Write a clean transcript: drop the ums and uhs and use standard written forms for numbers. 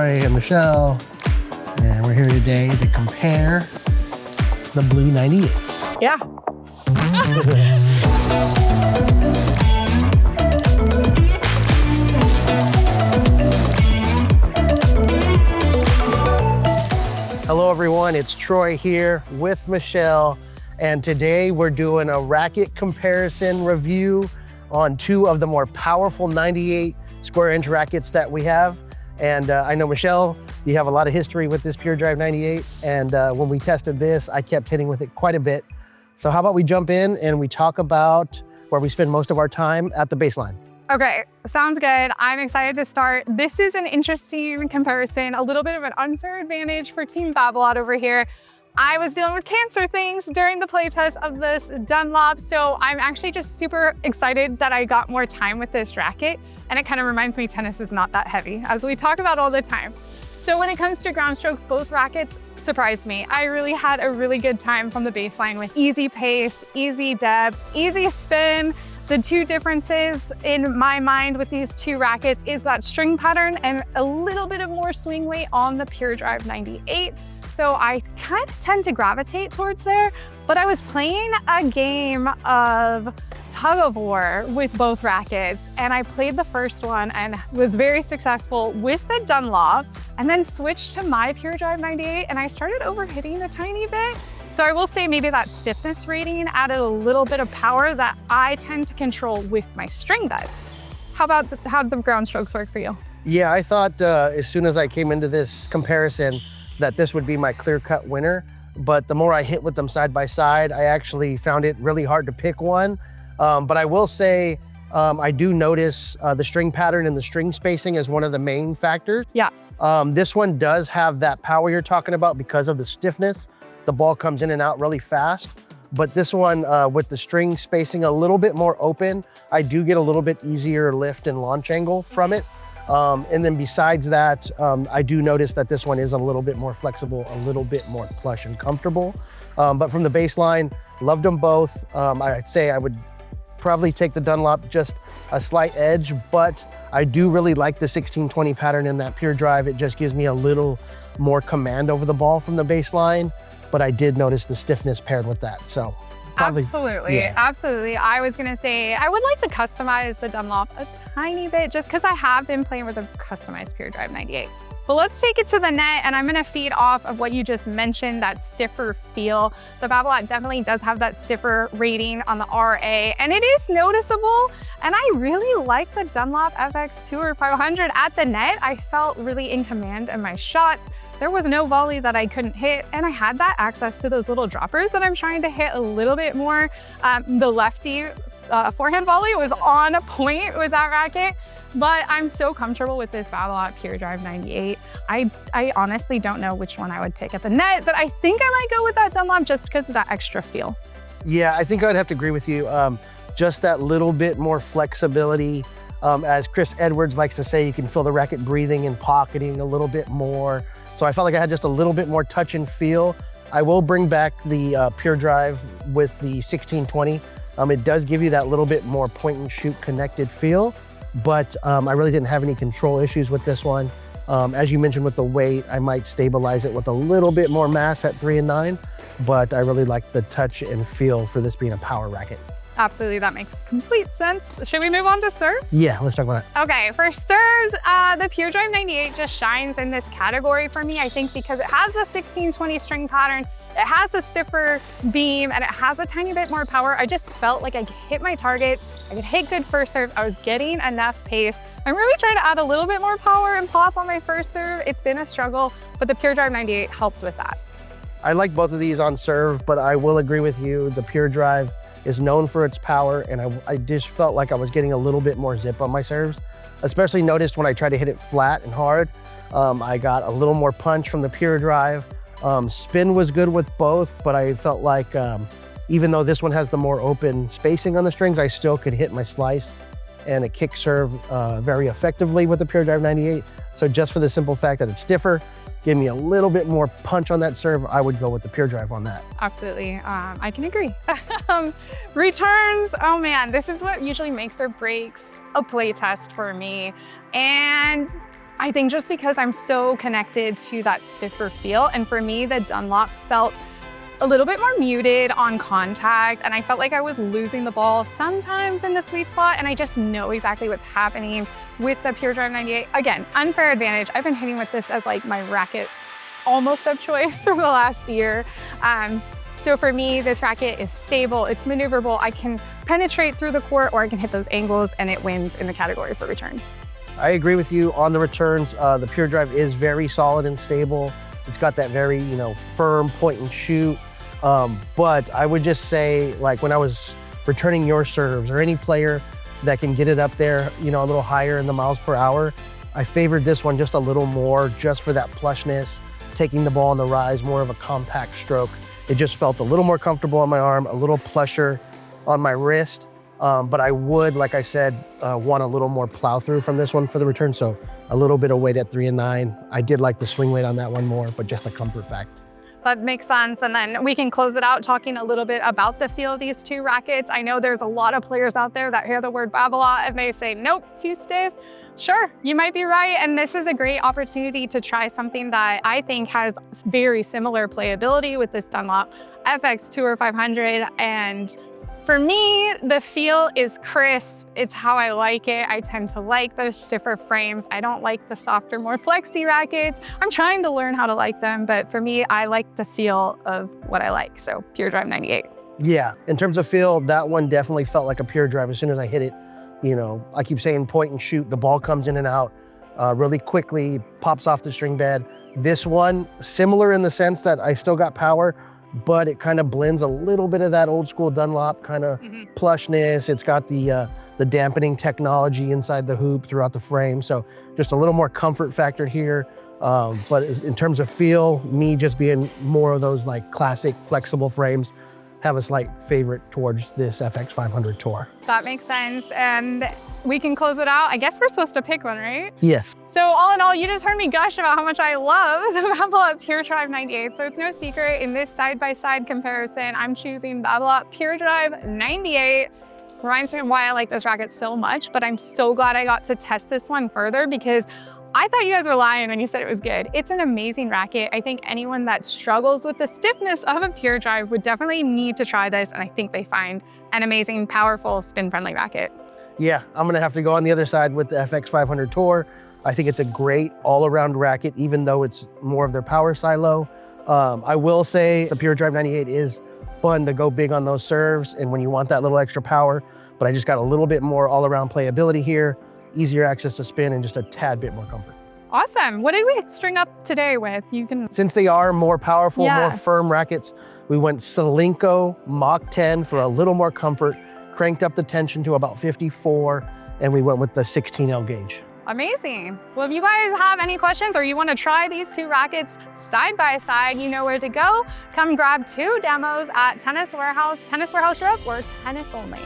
Troy and Michelle, and we're here today to compare the blue 98s. Yeah. Hello everyone, it's Troy here with Michelle, and today we're doing a racket comparison review on two of the more powerful 98 square inch rackets that we have. And I know, Michelle, you have a lot of history with this Pure Drive 98, and when we tested this, I kept hitting with it quite a bit. So how about we jump in and we talk about where we spend most of our time at the baseline. Okay, sounds good. I'm excited to start. This is an interesting comparison, a little bit of an unfair advantage for Team Babolat over here. I was dealing with cancer things during the playtest of this Dunlop, so I'm actually just super excited that I got more time with this racket, and it kind of reminds me tennis is not that heavy, as we talk about all the time. So when it comes to ground strokes, both rackets surprised me. I really had a really good time from the baseline with easy pace, easy depth, easy spin. The two differences in my mind with these two rackets is that string pattern and a little bit of more swing weight on the Pure Drive 98. So I kind of tend to gravitate towards there, but I was playing a game of tug of war with both rackets, and I played the first one and was very successful with the Dunlop, and then switched to my Pure Drive 98, and I started overhitting a tiny bit. So I will say maybe that stiffness rating added a little bit of power that I tend to control with my string guide. How did the ground strokes work for you? Yeah, I thought as soon as I came into this comparison that this would be my clear-cut winner, but the more I hit with them side by side, I actually found it really hard to pick one. But I will say, I do notice the string pattern and the string spacing as one of the main factors. Yeah. This one does have that power you're talking about because of the stiffness. The ball comes in and out really fast. But this one, with the string spacing a little bit more open, I do get a little bit easier lift and launch angle from it. And then besides that, I do notice that this one is a little bit more flexible, a little bit more plush and comfortable. But from the baseline, loved them both. I'd say I would probably take the Dunlop just a slight edge, but I do really like the 1620 pattern in that Pure Drive. It just gives me a little more command over the ball from the baseline, but I did notice the stiffness paired with that, so. Probably, absolutely, yeah. Absolutely. I was gonna say, I would like to customize the Dunlop a tiny bit just because I have been playing with a customized Pure Drive 98. But let's take it to the net, and I'm gonna feed off of what you just mentioned, that stiffer feel. The Babolat definitely does have that stiffer rating on the RA, and it is noticeable. And I really like the Dunlop FX Tour 500 at the net. I felt really in command in my shots. There was no volley that I couldn't hit, and I had that access to those little droppers that I'm trying to hit a little bit more. The lefty forehand volley was on point with that racket, but I'm so comfortable with this Babolat Pure Drive 98. I honestly don't know which one I would pick at the net, but I think I might go with that Dunlop just because of that extra feel. Yeah, I think I'd have to agree with you. Just that little bit more flexibility. As Chris Edwards likes to say, you can feel the racket breathing and pocketing a little bit more. So I felt like I had just a little bit more touch and feel. I will bring back the Pure Drive with the 1620. It does give you that little bit more point and shoot connected feel, but I really didn't have any control issues with this one. As you mentioned with the weight, I might stabilize it with a little bit more mass at 3 and 9, but I really like the touch and feel for this being a power racket. Absolutely, that makes complete sense. Should we move on to serves? Yeah, let's talk about that. Okay, for serves, the Pure Drive 98 just shines in this category for me, I think, because it has the 1620 string pattern, it has a stiffer beam, and it has a tiny bit more power. I just felt like I could hit my targets, I could hit good first serves, I was getting enough pace. I'm really trying to add a little bit more power and pop on my first serve. It's been a struggle, but the Pure Drive 98 helped with that. I like both of these on serve, but I will agree with you, the Pure Drive is known for its power, and I just felt like I was getting a little bit more zip on my serves. Especially noticed when I tried to hit it flat and hard, I got a little more punch from the Pure Drive. Spin was good with both, but I felt like even though this one has the more open spacing on the strings, I still could hit my slice and a kick serve very effectively with the Pure Drive 98. So just for the simple fact that it's stiffer, give me a little bit more punch on that serve, I would go with the Pure Drive on that. Absolutely, I can agree. Returns, oh man, this is what usually makes or breaks a play test for me. And I think just because I'm so connected to that stiffer feel, and for me, the Dunlop felt a little bit more muted on contact, and I felt like I was losing the ball sometimes in the sweet spot, and I just know exactly what's happening with the Pure Drive 98. Again, unfair advantage. I've been hitting with this as like my racket almost of choice for the last year. So for me, this racket is stable, it's maneuverable, I can penetrate through the court or I can hit those angles, and it wins in the category for returns. I agree with you on the returns. The Pure Drive is very solid and stable. It's got that very, firm point and shoot. But I would just say, like when I was returning your serves or any player that can get it up there, a little higher in the miles per hour, I favored this one just a little more just for that plushness, taking the ball on the rise, more of a compact stroke. It just felt a little more comfortable on my arm, a little plusher on my wrist. But I would, like I said, want a little more plow through from this one for the return. So a little bit of weight at 3 and 9. I did like the swing weight on that one more, but just the comfort factor. That makes sense. And then we can close it out talking a little bit about the feel of these two rackets. I know there's a lot of players out there that hear the word Babolat and they say, nope, too stiff. Sure, you might be right. And this is a great opportunity to try something that I think has very similar playability with this Dunlop FX Tour 500. And for me, the feel is crisp. It's how I like it. I tend to like those stiffer frames. I don't like the softer, more flexy rackets. I'm trying to learn how to like them, but for me, I like the feel of what I like. So Pure Drive 98. Yeah, in terms of feel, that one definitely felt like a Pure Drive as soon as I hit it. I keep saying point and shoot. The ball comes in and out really quickly, pops off the string bed. This one, similar in the sense that I still got power, but it kind of blends a little bit of that old school Dunlop kind of plushness. It's got the dampening technology inside the hoop throughout the frame. So just a little more comfort factor here. But in terms of feel, me just being more of those like classic flexible frames, have a slight favorite towards this FX 500 Tour. That makes sense. And we can close it out. I guess we're supposed to pick one, right? Yes. So all in all, you just heard me gush about how much I love the Babolat Pure Drive 98. So it's no secret in this side-by-side comparison, I'm choosing Babolat Pure Drive 98. Reminds me of why I like this racket so much, but I'm so glad I got to test this one further because I thought you guys were lying when you said it was good. It's an amazing racket. I think anyone that struggles with the stiffness of a Pure Drive would definitely need to try this, and I think they find an amazing, powerful, spin-friendly racket. Yeah, I'm gonna have to go on the other side with the FX 500 Tour. I think it's a great all-around racket, even though it's more of their power silo. I will say the Pure Drive 98 is fun to go big on those serves and when you want that little extra power, but I just got a little bit more all-around playability here, easier access to spin, and just a tad bit more comfort. Awesome. What did we string up today with? Since they are more powerful, more firm rackets, we went Solinco Mach 10 for a little more comfort, cranked up the tension to about 54, and we went with the 16L gauge. Amazing. Well, if you guys have any questions or you want to try these two rackets side by side, you know where to go. Come grab 2 demos at Tennis Warehouse Europe, or Tennis Only.